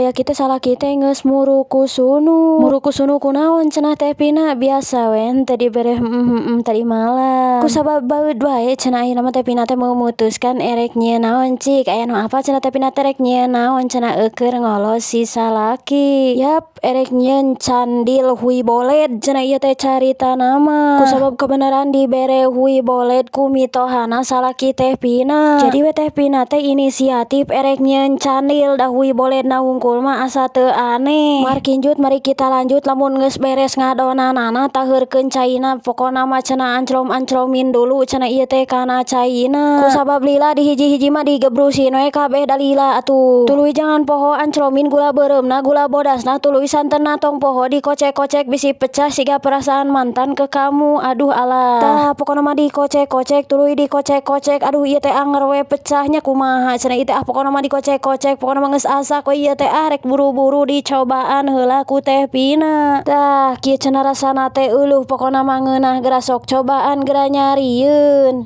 aya kitu salah kita geus muruku sunu kunaon cenah teh Pina biasa we teu dibere tadi malam kusabab baeud wae cenah ayeuna mah teh Pina teh memutuskan erek nyieun naon cik aya nu apa cenah teh Pina teh rek nyieun naon cenah keur ngolos si salaki yap erek nyieun candil hui boled cenah ieu teh carita nama kusabab kebenaran dibere hui boled ku mitohana salaki teh Pina jadi we teh Pina teh inisiatif erek nyieun candil dah hui boled na hungkul mah asa teu aneh. Mar kinjut mari kita lanjut lamun geus beres ngadonanana taheurkeun caina pokona mah cenah anclom-anclomin dulu cenah ieu teh kana caina kusabab lila di hiji-hiji mah digebrusin we kabeh da lila atuh tuluy jangan poho anclomin gula beureumna gula bodasna tuluy santenna tong poho dikocek-kocek bisi pecah siga perasaan mantan ke kamu aduh alah tah pokona mah dikocek-kocek tuluy dikocek-kocek aduh ieu teh anger we pecahnya kumaha cenah ieu teh pokona mah dikocek-kocek pokona mah geus asak we ieu teh rek buru-buru dicobaan heula ku teh Pina tah kieu cenah rasana teh eueuh pokona mah ngeunah geura sok cobaan geura nyarieun.